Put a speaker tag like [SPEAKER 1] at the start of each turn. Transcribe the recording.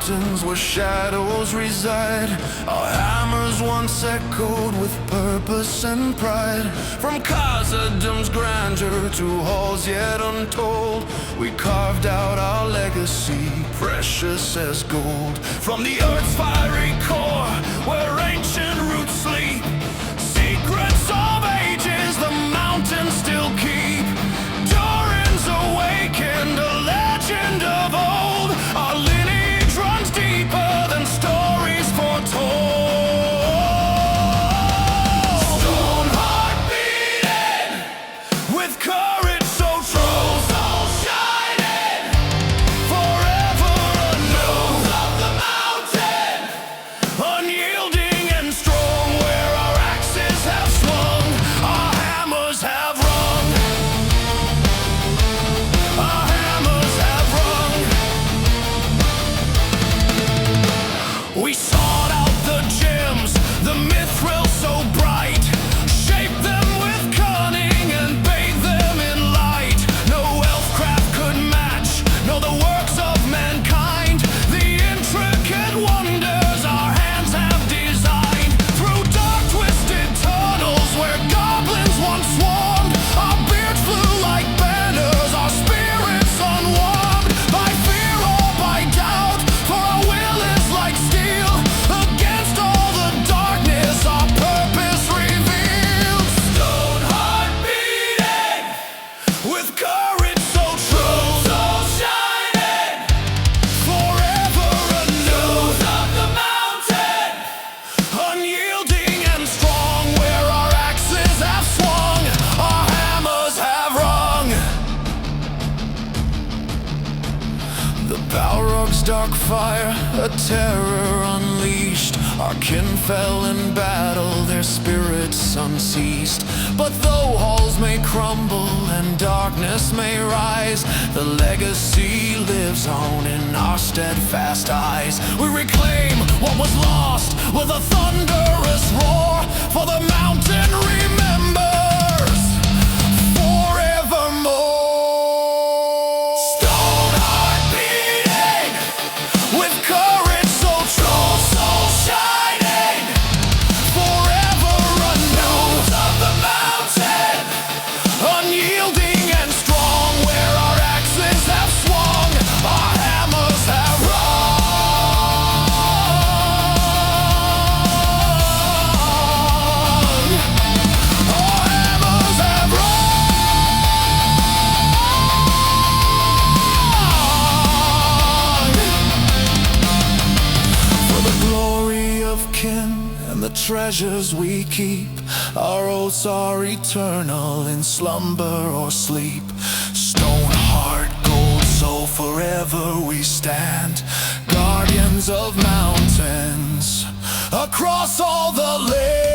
[SPEAKER 1] mountains where shadows reside. Our hammers once echoed with purpose and pride. From Khazad-dûm's grandeur to halls yet untold, we carved out our legacy, precious as gold. From the earth's fiery core, where ancient roots sleep, secrets of ages the mountains still keep. Durin's awakened, a legend of old. Our lineage runs deeper than stories foretold. Stone heart beating with courage so true, soul shining forever anew. Of the mountain, unyielding and strong, where our axes have swung, our hammers have rung. Our hammers have rung. We sought out the gems, the mithril so bright, shaped them with cunning and bathed them in light. No elfcraft could match, no the works of mankind, the intricate wonders our hands have designed. Through dark twisted tunnels where goblins once swarmed, our beards flew like banners, our spirits unwarmed by fear or by doubt, for our will is like steel. Against all the darkness our purpose revealed. Stone heart beating with courage so true, soul shining forever anew. Of the mountain, unyielding and strong, where our axes have swung, our hammers have rung. The Balrog's dark fire, a terror unleashed. Our kin fell in battle, their spirits unceased. But though halls may crumble and darkness may rise, the legacy lives on in our steadfast eyes. We reclaim what was lost with a thunderous roar, for the mountain remembers forevermore. Stone heart beating with courage so true, soul shining forever anew. Of the mountain, unyielding and strong, where our axes have swung, our hammers have rung. Our hammers have rung. For the glory of kin and the treasures we keep, our oaths are eternal in slumber or sleep. Stone heart gold, so forever we stand, guardians of mountains across all the land.